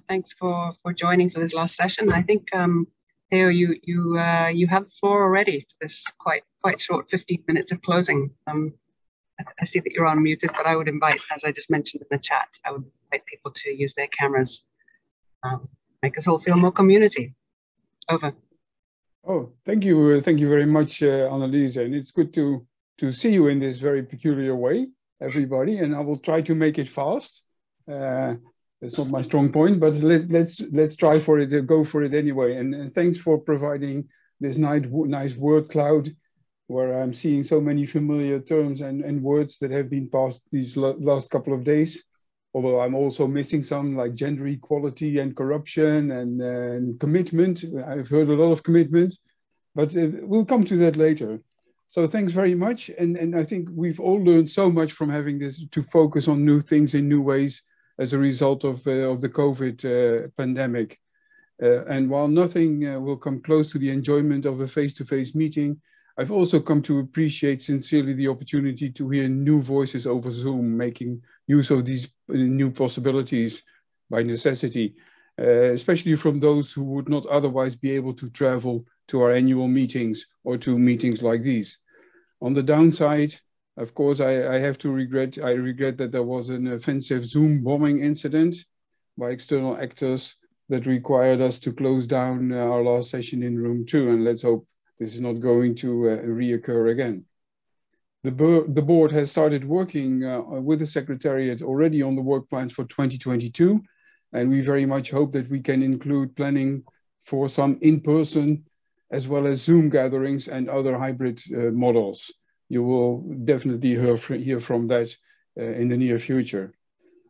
Thanks for joining for this last session. I think Theo, you have the floor already for this quite short 15 minutes of closing. I see that you're unmuted, but I would invite, as I just mentioned in the chat, I would invite people to use their cameras, make us all feel more community. Over. Oh, thank you very much, Annelies, and it's good to see you in this very peculiar way, everybody. And I will try to make it fast. It's not my strong point, but let's try for it. Go for it anyway. And thanks for providing this nice word cloud, where I'm seeing so many familiar terms and words that have been passed these last couple of days. Although I'm also missing some, like gender equality and corruption and commitment. I've heard a lot of commitment, but we'll come to that later. So thanks very much. And I think we've all learned so much from having this to focus on new things in new ways as a result of the COVID pandemic. And while nothing will come close to the enjoyment of a face-to-face meeting, I've also come to appreciate sincerely the opportunity to hear new voices over Zoom, making use of these new possibilities by necessity, especially from those who would not otherwise be able to travel to our annual meetings or to meetings like these. On the downside, of course, I regret that there was an offensive Zoom bombing incident by external actors that required us to close down our last session in room 2, and let's hope this is not going to reoccur again. The board has started working with the Secretariat already on the work plans for 2022, and we very much hope that we can include planning for some in-person as well as Zoom gatherings and other hybrid models. You will definitely hear from that in the near future.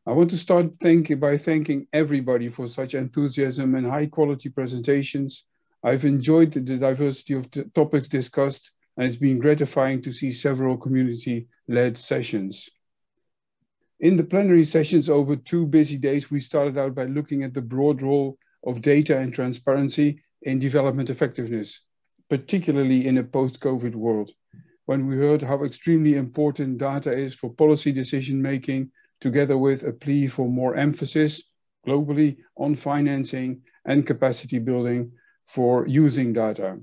I want to start by thanking everybody for such enthusiasm and high quality presentations. I've enjoyed the diversity of the topics discussed, and it's been gratifying to see several community-led sessions. In the plenary sessions over 2 busy days, we started out by looking at the broad role of data and transparency in development effectiveness, particularly in a post-COVID world, when we heard how extremely important data is for policy decision-making, together with a plea for more emphasis globally on financing and capacity building for using data.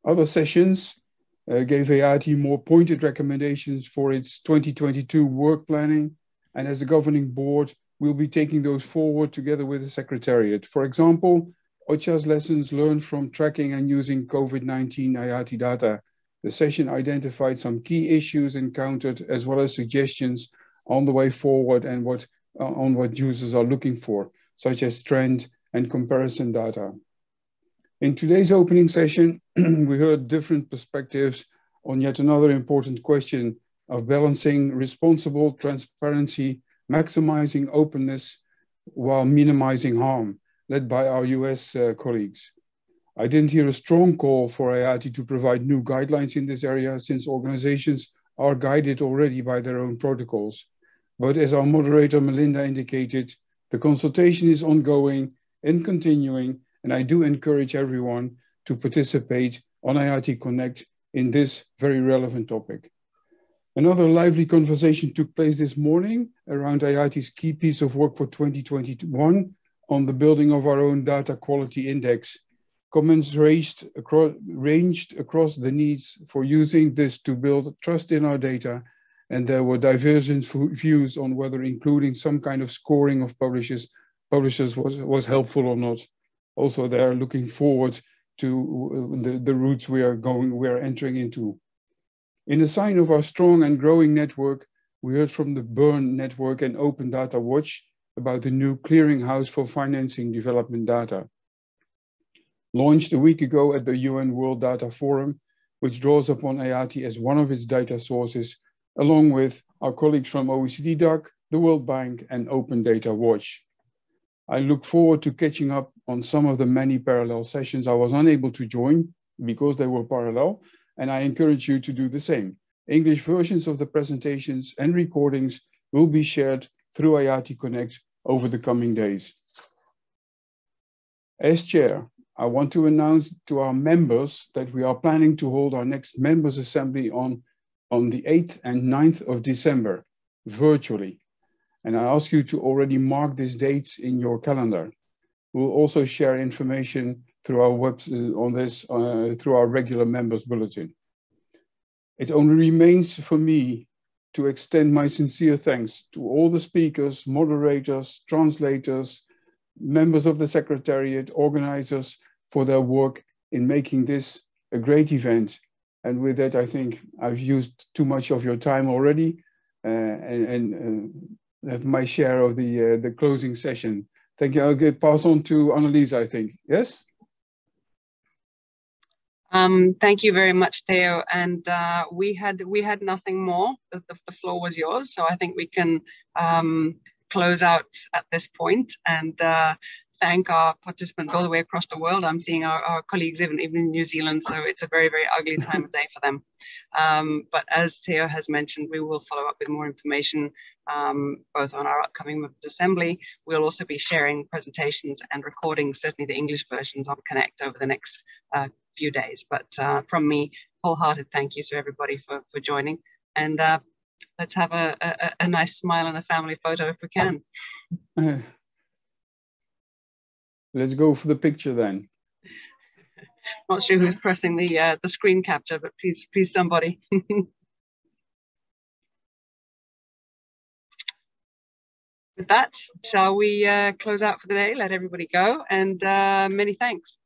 Other sessions gave EATI more pointed recommendations for its 2022 work planning, and as a governing board, we'll be taking those forward together with the Secretariat. For example, OCHA's lessons learned from tracking and using COVID-19 EATI data. The session identified some key issues encountered, as well as suggestions on the way forward and on what users are looking for, such as trend and comparison data. In today's opening session, we heard different perspectives on yet another important question of balancing responsible transparency, maximizing openness while minimizing harm, led by our US colleagues. I didn't hear a strong call for EATI to provide new guidelines in this area, since organizations are guided already by their own protocols. But as our moderator Melinda indicated, the consultation is ongoing and continuing, and I do encourage everyone to participate on EATI Connect in this very relevant topic. Another lively conversation took place this morning around EATI's key piece of work for 2021 on the building of our own data quality index. Comments ranged across the needs for using this to build trust in our data, and there were divergent views on whether including some kind of scoring of publishers was helpful or not. Also, they're looking forward to the routes we are entering into. In a sign of our strong and growing network, we heard from the Bern Network and Open Data Watch about the new clearinghouse for financing development data. Launched a week ago at the UN World Data Forum, which draws upon EATI as one of its data sources, along with our colleagues from OECD DAC, the World Bank, and Open Data Watch. I look forward to catching up on some of the many parallel sessions I was unable to join because they were parallel, and I encourage you to do the same. English versions of the presentations and recordings will be shared through EATI Connect over the coming days. As chair, I want to announce to our members that we are planning to hold our next members assembly on the 8th and 9th of December, virtually. And I ask you to already mark these dates in your calendar. We'll also share information through our on this through our regular members bulletin. It only remains for me to extend my sincere thanks to all the speakers, moderators, translators, members of the Secretariat, organizers for their work in making this a great event. And with that, I think I've used too much of your time already and have my share of the closing session. Thank you. I'll pass on to Annelies, I think. Yes? Thank you very much, Theo. And we had nothing more. The floor was yours. So I think we can close out at this point and thank our participants all the way across the world. I'm seeing our colleagues even in New Zealand, so it's a very, very ugly time of day for them. But as Theo has mentioned, we will follow up with more information both on our upcoming assembly. We'll also be sharing presentations and recordings, certainly the English versions on Connect over the next few days. But from me, wholehearted thank you to everybody for joining. And let's have a nice smile and a family photo if we can. Let's go for the picture then. Not sure who's pressing the screen capture, but please somebody. With that, shall we close out for the day? Let everybody go, and many thanks.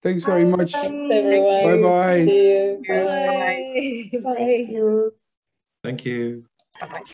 Thanks very much. Thanks, everyone. Bye-bye. See you. Bye. Bye. Bye. Thank you. Bye-bye.